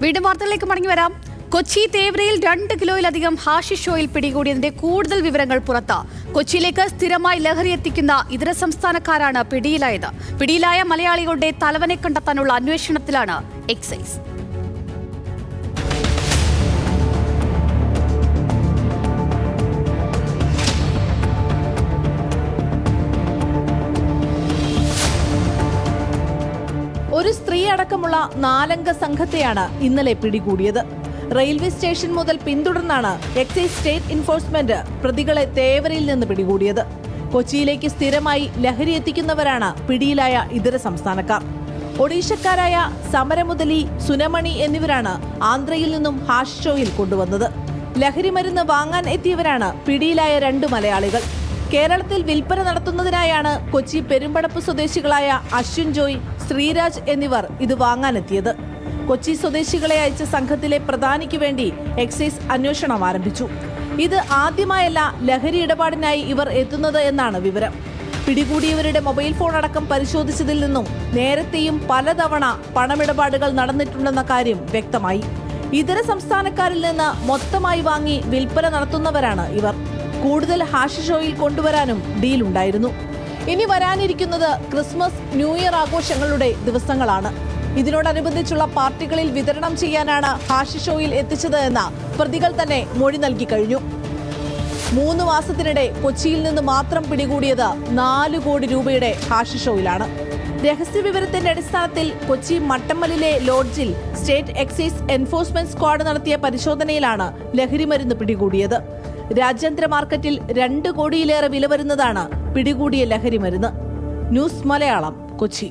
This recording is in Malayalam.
വീണ്ടും വാർത്തകളിലേക്ക് മടങ്ങി വരാം. കൊച്ചി തേവരയിൽ 2 കിലോയിലധികം ഹാഷിഷ് ഓയിൽ പിടികൂടിയതിന്റെ കൂടുതൽ വിവരങ്ങൾ പുറത്ത്. കൊച്ചിയിലേക്ക് സ്ഥിരമായി ലഹരി എത്തിക്കുന്ന ഇതര സംസ്ഥാനക്കാരാണ് പിടിയിലായത്. പിടിയിലായ മലയാളികളുടെ തലവനെ കണ്ടെത്താനുള്ള അന്വേഷണത്തിലാണ് എക്സൈസ്. ഒരു സ്ത്രീ അടക്കമുള്ള 4 അംഗ സംഘത്തെയാണ് ഇന്നലെ പിടികൂടിയത്. റെയിൽവേ സ്റ്റേഷൻ മുതൽ പിന്തുടർന്നാണ് എക്സൈസ് സ്റ്റേറ്റ് എൻഫോഴ്സ്മെന്റ് പ്രതികളെ തേവരയിൽ നിന്ന് പിടികൂടിയത്. കൊച്ചിയിലേക്ക് സ്ഥിരമായി ലഹരി എത്തിക്കുന്നവരാണ് പിടിയിലായ ഇതര സംസ്ഥാനക്കാർ. ഒഡീഷക്കാരായ സമരമുതലി, സുനമണി എന്നിവരാണ് ആന്ധ്രയിൽ നിന്നും ഹാഷിഷ് ഓയിൽ കൊണ്ടുവന്നത്. ലഹരി മരുന്ന് വാങ്ങാൻ എത്തിയവരാണ് പിടിയിലായ 2 മലയാളികൾ. കേരളത്തിൽ വിൽപ്പന നടത്തുന്നതിനായാണ് കൊച്ചി പെരുമ്പടപ്പ് സ്വദേശികളായ അശ്വിൻ ജോയ്, ശ്രീരാജ് എന്നിവർ ഇത് വാങ്ങാനെത്തിയത്. കൊച്ചി സ്വദേശികളെ അയച്ച സംഘത്തിലെ പ്രധാനിക്ക് വേണ്ടി എക്സൈസ് അന്വേഷണം ആരംഭിച്ചു. ഇത് ആദ്യമായല്ല ലഹരി ഇടപാടിനായി ഇവർ എത്തുന്നത് എന്നാണ് വിവരം. പിടികൂടിയവരുടെ മൊബൈൽ ഫോൺ അടക്കം പരിശോധിച്ചതിൽ നിന്നും നേരത്തെയും പലതവണ പണമിടപാടുകൾ നടന്നിട്ടുണ്ടെന്ന കാര്യം വ്യക്തമായി. ഇതര സംസ്ഥാനക്കാരിൽ നിന്ന് മൊത്തമായി വാങ്ങി വിൽപ്പന നടത്തുന്നവരാണ് ഇവർ. കൂടുതൽ ഹാഷിഷ് ഓയിൽ കൊണ്ടുവരാനും ഡീലുണ്ടായിരുന്നു. ഇനി വരാനിരിക്കുന്നത് ക്രിസ്മസ്, ന്യൂ ഇയർ ആഘോഷങ്ങളുടെ ദിവസങ്ങളാണ്. ഇതിനോടനുബന്ധിച്ചുള്ള പാർട്ടികളിൽ വിതരണം ചെയ്യാനാണ് ഹാഷിഷ് ഓയിൽ എത്തിച്ചത് എന്ന പ്രതികൾ തന്നെ മൊഴി നൽകി കഴിഞ്ഞു. 3 മാസത്തിനിടെ കൊച്ചിയിൽ നിന്ന് മാത്രം പിടികൂടിയത് 4 കോടി രൂപയുടെ ഹാഷിഷ് ഓയിലാണ്. രഹസ്യവിവരത്തിന്റെ അടിസ്ഥാനത്തിൽ കൊച്ചി മട്ടമ്മലിലെ ലോഡ്ജിൽ സ്റ്റേറ്റ് എക്സൈസ് എൻഫോഴ്സ്മെന്റ് സ്ക്വാഡ് നടത്തിയ പരിശോധനയിലാണ് ലഹരിമരുന്ന് പിടികൂടിയത്. രാജ്യാന്തര മാർക്കറ്റിൽ 2 കോടിയിലേറെ വില വരുന്നതാണ് പിടികൂടിയ ലഹരിമരുന്ന്. ന്യൂസ് മലയാളം, കൊച്ചി.